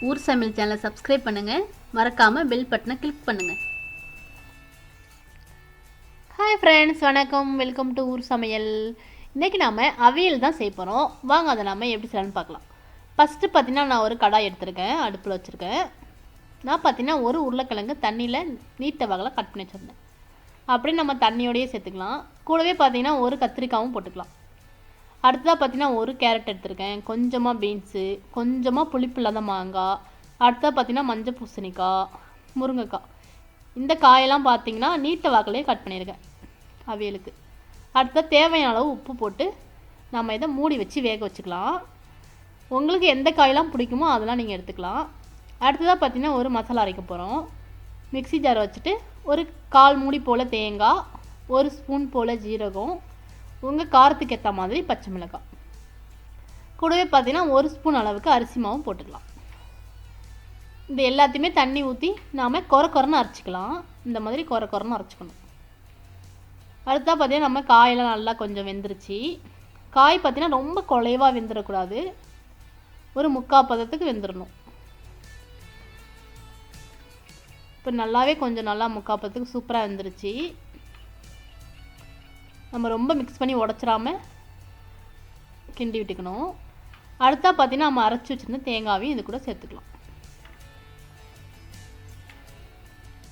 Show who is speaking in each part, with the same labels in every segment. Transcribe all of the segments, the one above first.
Speaker 1: ஊர் சமையல் சேனலை சப்ஸ்கிரைப் பண்ணுங்கள், மறக்காமல் பெல் பட்டனை கிளிக் பண்ணுங்கள். ஹாய் ஃப்ரெண்ட்ஸ், வணக்கம். வெல்கம் டு ஊர் சமையல். இன்றைக்கி நாம் அவியல் தான் செய்ய போகிறோம். வாங்க அதை நம்ம எப்படி செய்யலாம்னு பார்க்கலாம். ஃபஸ்ட்டு பார்த்தீங்கன்னா நான் ஒரு கடாய் எடுத்திருக்கேன், அடுப்பில் வச்சுருக்கேன். நான் பார்த்தீங்கன்னா ஒரு உருளைக்கிழங்கு தண்ணியில் நீட்ட வகையில் கட் பண்ணி வச்சுருந்தேன். அப்படியே நம்ம தண்ணியோடையே சேர்த்துக்கலாம். கூடவே பார்த்தீங்கன்னா ஒரு கத்திரிக்காயும் போட்டுக்கலாம். அடுத்ததாக பார்த்தீங்கன்னா ஒரு கேரட் எடுத்திருக்கேன், கொஞ்சமாக பீன்ஸு, கொஞ்சமாக புளிப்பு இல்லாத மாங்காய், அடுத்ததாக பார்த்தீங்கன்னா மஞ்சள் பூசணிக்காய், முருங்கைக்காய். இந்த காயெல்லாம் பார்த்தீங்கன்னா நீட்ட வாக்கிலே கட் பண்ணியிருக்கேன் அவியலுக்கு. அடுத்தது தேவையான அளவு உப்பு போட்டு நம்ம இதை மூடி வச்சு வேக வச்சுக்கலாம். உங்களுக்கு எந்த காயெல்லாம் பிடிக்குமோ அதெல்லாம் நீங்கள் எடுத்துக்கலாம். அடுத்ததாக பார்த்தீங்கன்னா ஒரு மசாலா அரைக்க போகிறோம். மிக்ஸி ஜாரை வச்சுட்டு ஒரு 1/4 மூடி போல் தேங்காய், 1 ஸ்பூன் போல் ஜீரகம், உங்கள் காரத்துக்கு ஏற்ற மாதிரி பச்சை மிளகாய், கூடவே பார்த்தீங்கன்னா 1 ஸ்பூன் அளவுக்கு அரிசி மாவும் போட்டுக்கலாம். இது எல்லாத்தையுமே தண்ணி ஊற்றி நாம் கொரன்னு அரைச்சிக்கலாம். இந்த மாதிரி கொரன்னு அரைச்சிக்கணும். அடுத்தா பார்த்தீங்கன்னா நம்ம காயெல்லாம் நல்லா கொஞ்சம் வெந்துருச்சு. காய் பார்த்தீங்கன்னா ரொம்ப குலைவாக வெந்துடக்கூடாது, ஒரு 3/4 பதத்துக்கு வெந்துடணும். இப்போ நல்லாவே கொஞ்சம் நல்லா 3/4 பதத்துக்கு சூப்பராக வெந்துருச்சு. நம்ம ரொம்ப மிக்ஸ் பண்ணி உடச்சிடாமல் கிண்டி விட்டுக்கணும். அடுத்தா பார்த்தீங்கன்னா நம்ம அரைச்சி வச்சுருந்த தேங்காவையும் இது கூட சேர்த்துக்கலாம்.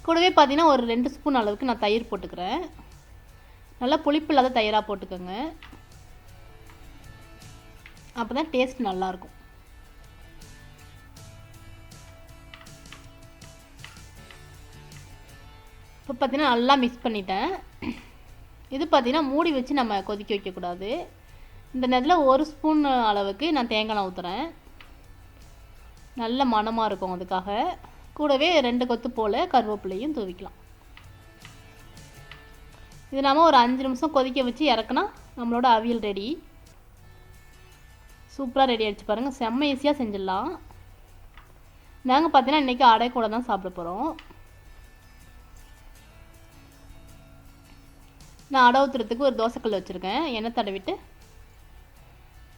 Speaker 1: கூடவே பார்த்தீங்கன்னா ஒரு 2 ஸ்பூன் அளவுக்கு நான் தயிர் போட்டுக்கிறேன். நல்லா புளிப்பு இல்லாத தயிராக போட்டுக்கோங்க, அப்போ தான் டேஸ்ட் நல்லாயிருக்கும். இப்போ பார்த்தீங்கன்னா நல்லா மிக்ஸ் பண்ணிட்டேன். இது பார்த்தீங்கன்னா மூடி வச்சு நம்ம கொதிக்க வைக்கக்கூடாது. இந்த நேரத்தில் 1 ஸ்பூன் அளவுக்கு நான் தேங்காய் ஊற்றுறேன், நல்ல மணமாக இருக்கும். அதுக்காக கூடவே 2 கொத்து போல் கருவேப்பிலையும் தூவிக்கலாம். இது நம்ம ஒரு 5 நிமிஷம் கொதிக்க வச்சு இறக்குனா நம்மளோட அவியல் ரெடி. சூப்பராக ரெடி ஆகிடுச்சு பாருங்கள். செம்ம ஈஸியாக செஞ்சிடலாம். நாங்கள் பார்த்தீங்கன்னா இன்றைக்கி அடை கூட தான் சாப்பிட போகிறோம். நான் அடை ஊற்றுறதுக்கு ஒரு தோசைக்கல் வச்சுருக்கேன், எண்ணெய் தடவிட்டு.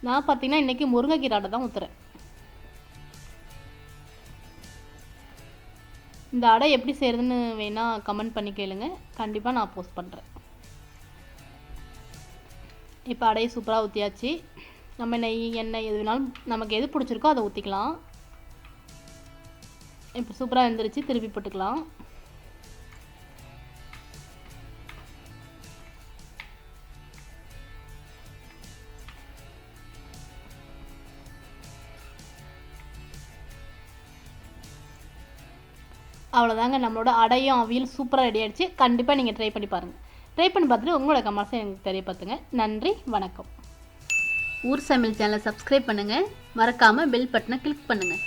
Speaker 1: நான் பார்த்தீங்கன்னா இன்றைக்கி முருங்கைக்கீரை அடை தான் ஊற்றுறேன். இந்த அடை எப்படி செய்கிறதுன்னு வேணால் கமெண்ட் பண்ணி கேளுங்க, கண்டிப்பாக நான் போஸ்ட் பண்ணுறேன். இப்போ அடையை சூப்பராக ஊற்றியாச்சு. நம்ம நெய் எண்ணெய் எது வேணாலும் நமக்கு எது பிடிச்சிருக்கோ அதை ஊற்றிக்கலாம். இப்போ சூப்பராக வெந்துருச்சு, திருப்பி போட்டுக்கலாம். அவ்வளோதாங்க, நம்மளோட அடையும் அவியல் சூப்பராக ரெடி ஆகிடுச்சு. கண்டிப்பாக நீங்கள் ட்ரை பண்ணி பாருங்கள். ட்ரை பண்ணி பார்த்துட்டு உங்களோட கமெண்ட்ஸை எனக்கு தெரியப்படுத்துங்க. நன்றி, வணக்கம். ஊர் சமையல் சேனலை சப்ஸ்கிரைப் பண்ணுங்கள், மறக்காமல் பெல் பட்டனை கிளிக் பண்ணுங்கள்.